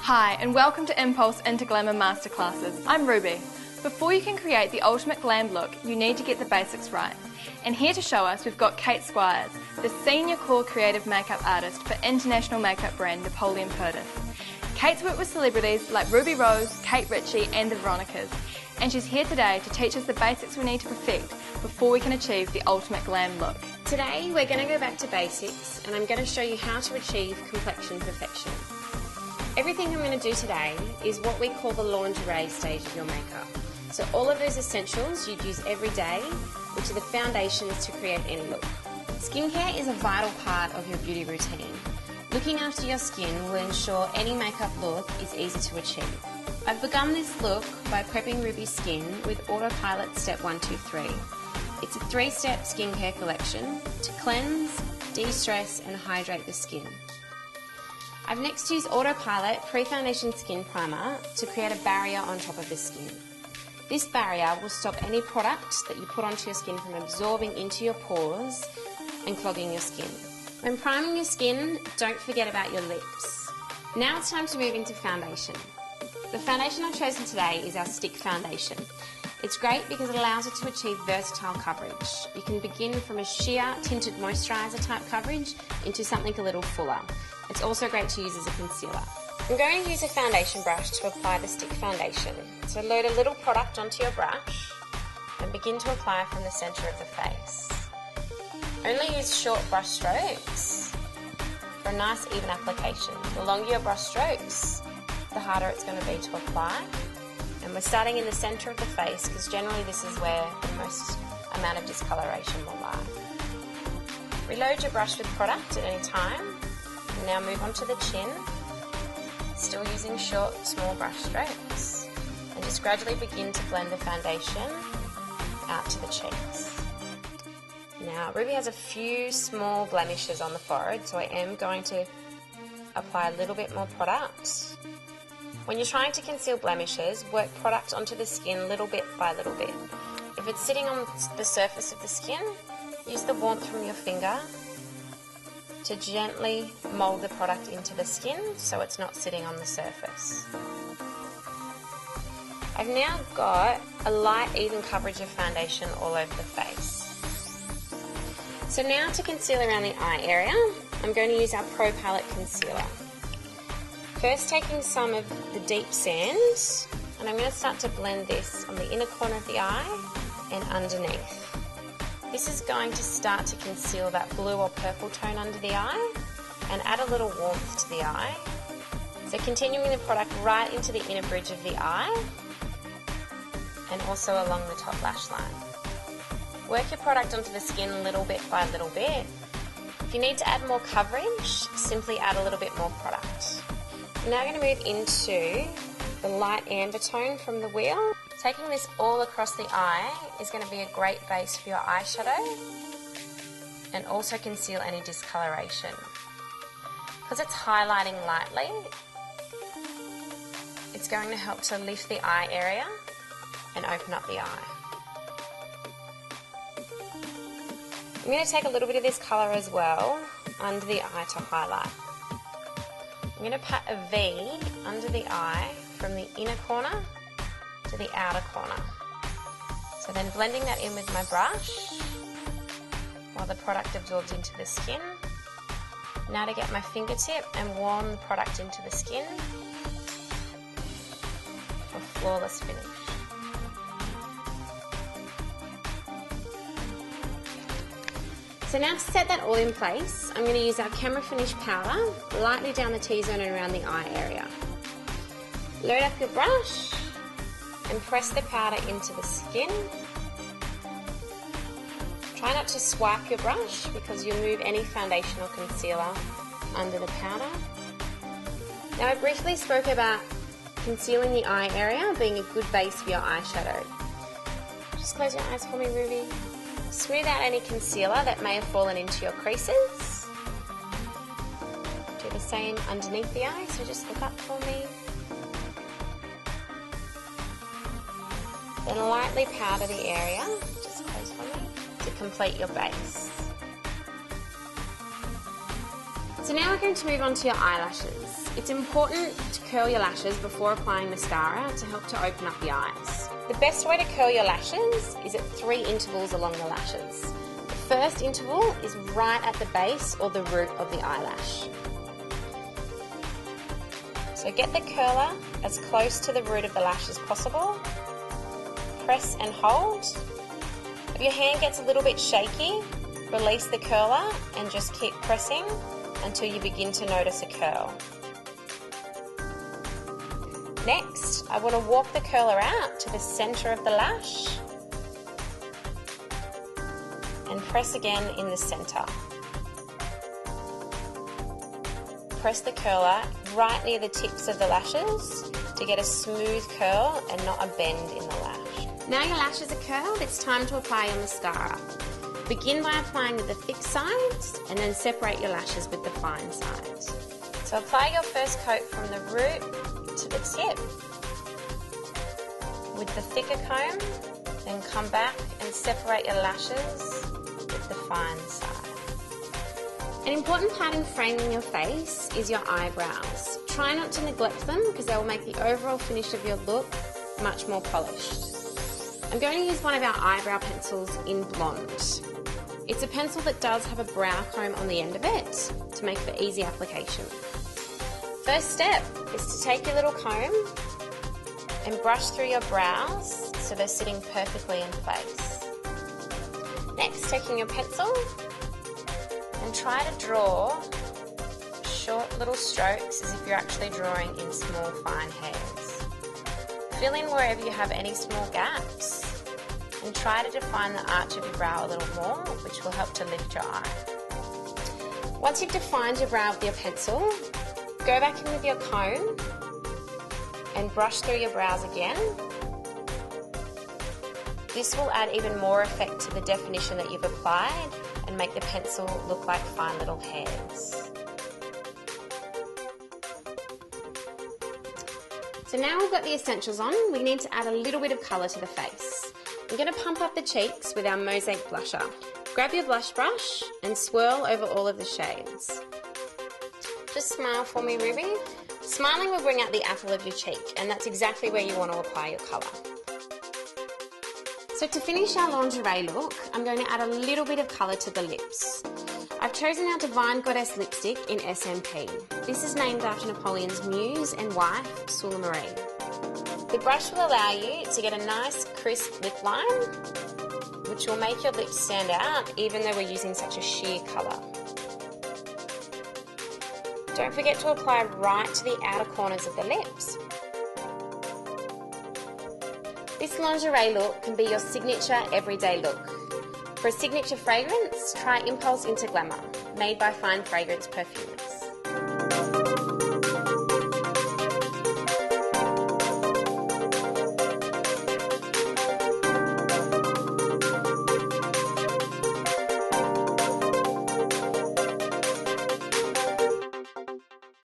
Hi, and welcome to Impulse into Glamour Masterclasses. I'm Ruby. Before you can create the ultimate glam look, you need to get the basics right. And here to show us, we've got Kate Squires, the Senior Core Creative Makeup Artist for international makeup brand Napoleon Purtis. Kate's worked with celebrities like Ruby Rose, Kate Ritchie and the Veronicas, and she's here today to teach us the basics we need to perfect before we can achieve the ultimate glam look. Today we're going to go back to basics and I'm going to show you how to achieve complexion perfection. Everything I'm going to do today is what we call the lingerie stage of your makeup. So all of those essentials you'd use every day, which are the foundations to create any look. Skincare is a vital part of your beauty routine. Looking after your skin will ensure any makeup look is easy to achieve. I've begun this look by prepping Ruby's skin with Autopilot Step 1, 2, 3. It's a 3-step skincare collection to cleanse, de-stress and hydrate the skin. I've next used Autopilot Pre-Foundation Skin Primer to create a barrier on top of the skin. This barrier will stop any product that you put onto your skin from absorbing into your pores and clogging your skin. When priming your skin, don't forget about your lips. Now it's time to move into foundation. The foundation I've chosen today is our stick foundation. It's great because it allows you to achieve versatile coverage. You can begin from a sheer tinted moisturiser type coverage into something a little fuller. It's also great to use as a concealer. I'm going to use a foundation brush to apply the stick foundation. So load a little product onto your brush and begin to apply from the centre of the face. Only use short brush strokes for a nice even application. The longer your brush strokes, the harder it's going to be to apply. And we're starting in the centre of the face because generally this is where the most amount of discoloration will lie. Reload your brush with product at any time. And now move on to the chin, still using short, small brush strokes. And just gradually begin to blend the foundation out to the cheeks. Now, Ruby has a few small blemishes on the forehead, so I am going to apply a little bit more product. When you're trying to conceal blemishes, work product onto the skin little bit by little bit. If it's sitting on the surface of the skin, use the warmth from your finger to gently mould the product into the skin so it's not sitting on the surface. I've now got a light, even coverage of foundation all over the face. So now to conceal around the eye area, I'm going to use our Pro Palette Concealer. First taking some of the deep sand, and I'm going to start to blend this on the inner corner of the eye and underneath. This is going to start to conceal that blue or purple tone under the eye and add a little warmth to the eye. So continuing the product right into the inner bridge of the eye and also along the top lash line. Work your product onto the skin little bit by little bit. If you need to add more coverage, simply add a little bit more product. I'm now going to move into the light amber tone from the wheel. Taking this all across the eye is going to be a great base for your eyeshadow and also conceal any discoloration. Because it's highlighting lightly, it's going to help to lift the eye area and open up the eye. I'm going to take a little bit of this colour as well under the eye to highlight. I'm going to pat a V under the eye from the inner corner to the outer corner. So then blending that in with my brush while the product absorbs into the skin. Now to get my fingertip and warm the product into the skin for a flawless finish. So now to set that all in place, I'm going to use our Camera Finish powder lightly down the T-zone and around the eye area. Load up your brush and press the powder into the skin. Try not to swipe your brush because you'll move any foundation or concealer under the powder. Now I briefly spoke about concealing the eye area being a good base for your eyeshadow. Just close your eyes for me, Ruby. Smooth out any concealer that may have fallen into your creases. Do the same underneath the eye, so just look up for me. Then lightly powder the area, just close for me, to complete your base. So now we're going to move on to your eyelashes. It's important to curl your lashes before applying mascara to help to open up the eyes. The best way to curl your lashes is at 3 intervals along the lashes. The first interval is right at the base or the root of the eyelash. So get the curler as close to the root of the lash as possible. Press and hold. If your hand gets a little bit shaky, release the curler and just keep pressing until you begin to notice a curl. Next, I want to walk the curler out to the center of the lash and press again in the center. Press the curler right near the tips of the lashes to get a smooth curl and not a bend in the lash. Now your lashes are curled, it's time to apply your mascara. Begin by applying with the thick sides and then separate your lashes with the fine sides. So apply your first coat from the root to the tip with the thicker comb, then come back and separate your lashes with the fine side. An important part in framing your face is your eyebrows. Try not to neglect them because they will make the overall finish of your look much more polished. I'm going to use one of our eyebrow pencils in blonde. It's a pencil that does have a brow comb on the end of it to make for easy application. First step is to take your little comb and brush through your brows so they're sitting perfectly in place. Next, taking your pencil and try to draw short little strokes as if you're actually drawing in small fine hairs. Fill in wherever you have any small gaps and try to define the arch of your brow a little more, which will help to lift your eye. Once you've defined your brow with your pencil, go back in with your comb and brush through your brows again. This will add even more effect to the definition that you've applied and make the pencil look like fine little hairs. So now we've got the essentials on, we need to add a little bit of colour to the face. I'm going to pump up the cheeks with our Mosaic blusher. Grab your blush brush and swirl over all of the shades. Just smile for me, Ruby. Smiling will bring out the apple of your cheek, and that's exactly where you want to apply your colour. So to finish our lingerie look, I'm going to add a little bit of colour to the lips. I've chosen our Divine Goddess lipstick in SMP. This is named after Napoleon's muse and wife, Sula Marie. The brush will allow you to get a nice crisp lip line, which will make your lips stand out even though we're using such a sheer colour. Don't forget to apply right to the outer corners of the lips. This lingerie look can be your signature everyday look. For a signature fragrance, try Impulse Into Glamour, made by Fine Fragrance Perfumers.